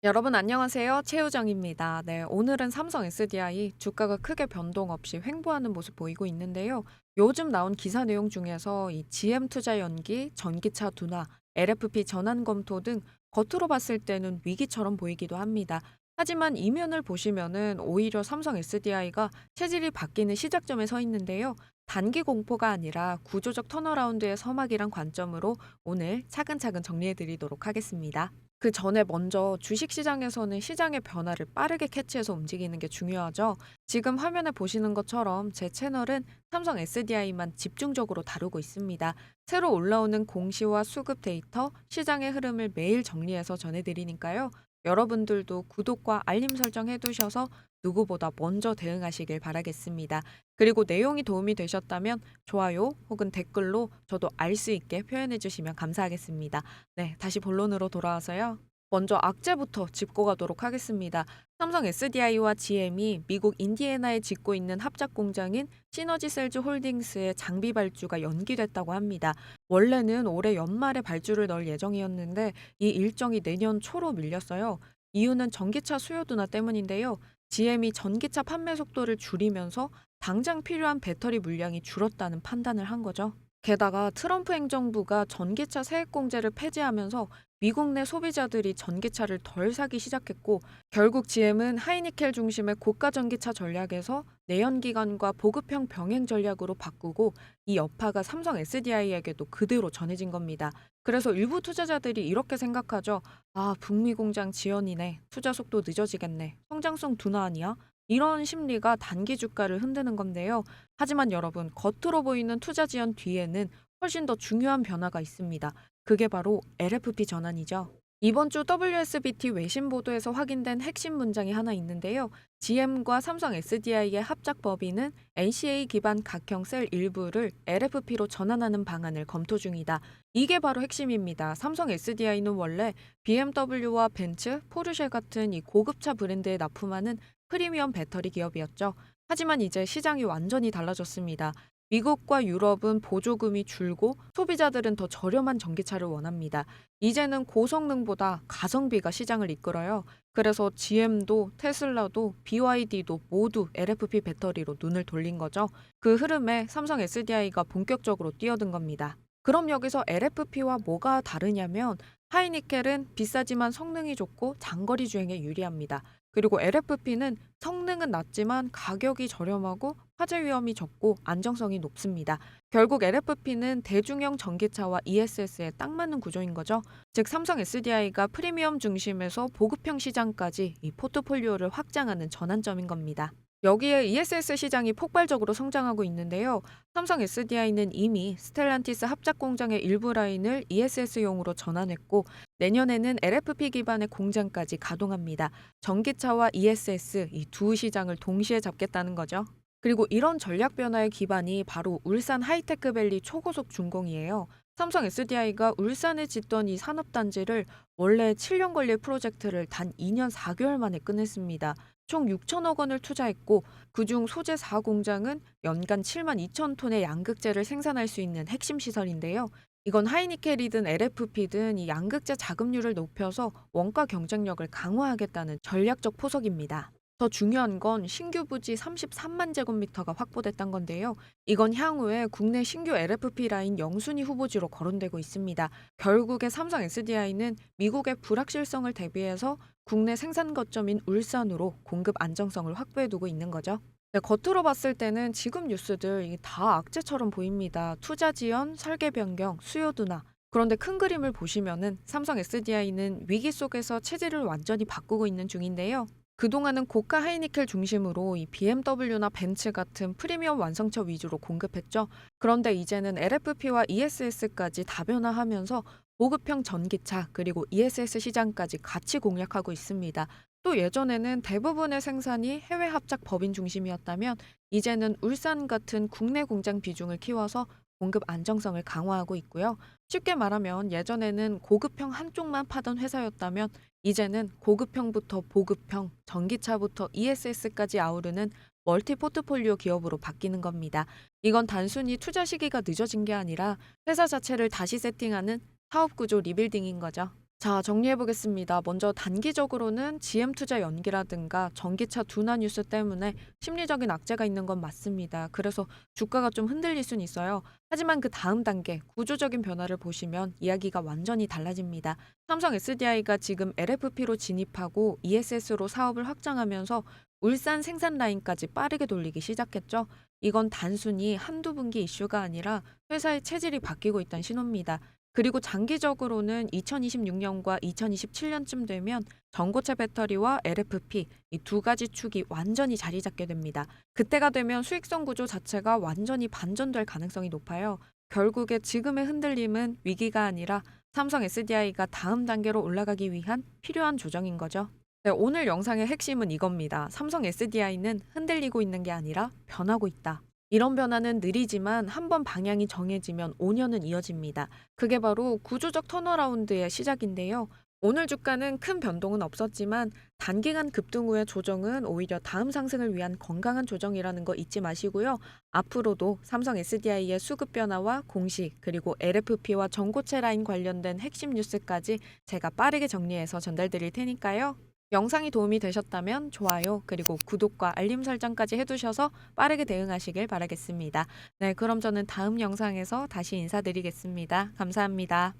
여러분 안녕하세요. 최우정입니다. 네, 오늘은 삼성 SDI 주가가 크게 변동 없이 횡보하는 모습 보이고 있는데요. 요즘 나온 기사 내용 중에서 이 GM 투자 연기, 전기차 둔화, LFP 전환 검토 등 겉으로 봤을 때는 위기처럼 보이기도 합니다. 하지만 이면을 보시면은 오히려 삼성 SDI가 체질이 바뀌는 시작점에 서 있는데요. 단기 공포가 아니라 구조적 턴어라운드의 서막이란 관점으로 오늘 차근차근 정리해 드리도록 하겠습니다. 그 전에 먼저 주식시장에서는 시장의 변화를 빠르게 캐치해서 움직이는 게 중요하죠. 지금 화면에 보시는 것처럼 제 채널은 삼성 SDI만 집중적으로 다루고 있습니다. 새로 올라오는 공시와 수급 데이터, 시장의 흐름을 매일 정리해서 전해드리니까요. 여러분들도 구독과 알림 설정 해두셔서 누구보다 먼저 대응하시길 바라겠습니다. 그리고 내용이 도움이 되셨다면 좋아요 혹은 댓글로 저도 알 수 있게 표현해 주시면 감사하겠습니다. 네, 다시 본론으로 돌아와서요. 먼저 악재부터 짚고 가도록 하겠습니다. 삼성 SDI와 GM이 미국 인디애나에 짓고 있는 합작 공장인 시너지셀즈 홀딩스의 장비 발주가 연기됐다고 합니다. 원래는 올해 연말에 발주를 넣을 예정이었는데 이 일정이 내년 초로 밀렸어요. 이유는 전기차 수요 둔화 때문인데요. GM이 전기차 판매 속도를 줄이면서 당장 필요한 배터리 물량이 줄었다는 판단을 한 거죠. 게다가 트럼프 행정부가 전기차 세액공제를 폐지하면서 미국 내 소비자들이 전기차를 덜 사기 시작했고, 결국 GM은 하이니켈 중심의 고가 전기차 전략에서 내연기관과 보급형 병행 전략으로 바꾸고, 이 여파가 삼성 SDI에게도 그대로 전해진 겁니다. 그래서 일부 투자자들이 이렇게 생각하죠. 아, 북미 공장 지연이네. 투자 속도 늦어지겠네. 성장성 둔화 아니야? 이런 심리가 단기 주가를 흔드는 건데요. 하지만 여러분, 겉으로 보이는 투자 지연 뒤에는 훨씬 더 중요한 변화가 있습니다. 그게 바로 LFP 전환이죠. 이번 주 WSBT 외신 보도에서 확인된 핵심 문장이 하나 있는데요. GM과 삼성 SDI의 합작 법인은 NCA 기반 각형 셀 일부를 LFP로 전환하는 방안을 검토 중이다. 이게 바로 핵심입니다. 삼성 SDI는 원래 BMW와 벤츠, 포르쉐 같은 이 고급차 브랜드에 납품하는 프리미엄 배터리 기업이었죠. 하지만 이제 시장이 완전히 달라졌습니다. 미국과 유럽은 보조금이 줄고 소비자들은 더 저렴한 전기차를 원합니다. 이제는 고성능보다 가성비가 시장을 이끌어요. 그래서 GM도 테슬라도 BYD도 모두 LFP 배터리로 눈을 돌린 거죠. 그 흐름에 삼성 SDI가 본격적으로 뛰어든 겁니다. 그럼 여기서 LFP와 뭐가 다르냐면 하이니켈은 비싸지만 성능이 좋고 장거리 주행에 유리합니다. 그리고 LFP는 성능은 낮지만 가격이 저렴하고 화재 위험이 적고 안정성이 높습니다. 결국 LFP는 대중형 전기차와 ESS에 딱 맞는 구조인 거죠. 즉 삼성 SDI가 프리미엄 중심에서 보급형 시장까지 이 포트폴리오를 확장하는 전환점인 겁니다. 여기에 ESS 시장이 폭발적으로 성장하고 있는데요. 삼성 SDI는 이미 스텔란티스 합작 공장의 일부 라인을 ESS용으로 전환했고 내년에는 LFP 기반의 공장까지 가동합니다. 전기차와 ESS 이 두 시장을 동시에 잡겠다는 거죠. 그리고 이런 전략 변화의 기반이 바로 울산 하이테크밸리 초고속 준공이에요. 삼성 SDI가 울산에 짓던 이 산업단지를 원래 7년 걸릴 프로젝트를 단 2년 4개월 만에 끝냈습니다. 총 6천억 원을 투자했고 그중 소재 4공장은 연간 7만 2천 톤의 양극재를 생산할 수 있는 핵심 시설인데요. 이건 하이니켈이든 LFP든 이 양극재 자급률을 높여서 원가 경쟁력을 강화하겠다는 전략적 포석입니다. 더 중요한 건 신규 부지 33만 제곱미터가 확보됐던 건데요. 이건 향후에 국내 신규 LFP 라인 영순위 후보지로 거론되고 있습니다. 결국에 삼성 SDI는 미국의 불확실성을 대비해서 국내 생산 거점인 울산으로 공급 안정성을 확보해 두고 있는 거죠. 네, 겉으로 봤을 때는 지금 뉴스들 이게 다 악재처럼 보입니다. 투자 지연, 설계 변경, 수요 둔화. 그런데 큰 그림을 보시면은 삼성 SDI는 위기 속에서 체질을 완전히 바꾸고 있는 중인데요. 그동안은 고가 하이니켈 중심으로 이 BMW나 벤츠 같은 프리미엄 완성차 위주로 공급했죠. 그런데 이제는 LFP와 ESS까지 다변화하면서 보급형 전기차 그리고 ESS 시장까지 같이 공략하고 있습니다. 또 예전에는 대부분의 생산이 해외 합작 법인 중심이었다면 이제는 울산 같은 국내 공장 비중을 키워서 공급 안정성을 강화하고 있고요. 쉽게 말하면 예전에는 고급형 한쪽만 파던 회사였다면 이제는 고급형부터 보급형, 전기차부터 ESS까지 아우르는 멀티 포트폴리오 기업으로 바뀌는 겁니다. 이건 단순히 투자 시기가 늦어진 게 아니라 회사 자체를 다시 세팅하는 사업 구조 리빌딩인 거죠. 자, 정리해 보겠습니다. 먼저 단기적으로는 GM 투자 연기라든가 전기차 둔화 뉴스 때문에 심리적인 악재가 있는 건 맞습니다. 그래서 주가가 좀 흔들릴 수는 있어요. 하지만 그 다음 단계 구조적인 변화를 보시면 이야기가 완전히 달라집니다. 삼성 SDI가 지금 LFP로 진입하고 ESS로 사업을 확장하면서 울산 생산 라인까지 빠르게 돌리기 시작했죠. 이건 단순히 한두 분기 이슈가 아니라 회사의 체질이 바뀌고 있다는 신호입니다. 그리고 장기적으로는 2026년과 2027년쯤 되면 전고체 배터리와 LFP 이 두 가지 축이 완전히 자리 잡게 됩니다. 그때가 되면 수익성 구조 자체가 완전히 반전될 가능성이 높아요. 결국에 지금의 흔들림은 위기가 아니라 삼성 SDI가 다음 단계로 올라가기 위한 필요한 조정인 거죠. 네, 오늘 영상의 핵심은 이겁니다. 삼성 SDI는 흔들리고 있는 게 아니라 변하고 있다. 이런 변화는 느리지만 한번 방향이 정해지면 5년은 이어집니다. 그게 바로 구조적 턴어라운드의 시작인데요. 오늘 주가는 큰 변동은 없었지만 단기간 급등 후의 조정은 오히려 다음 상승을 위한 건강한 조정이라는 거 잊지 마시고요. 앞으로도 삼성 SDI의 수급 변화와 공식 그리고 LFP와 전고체 라인 관련된 핵심 뉴스까지 제가 빠르게 정리해서 전달드릴 테니까요. 영상이 도움이 되셨다면 좋아요, 그리고 구독과 알림 설정까지 해두셔서 빠르게 대응하시길 바라겠습니다. 네, 그럼 저는 다음 영상에서 다시 인사드리겠습니다. 감사합니다.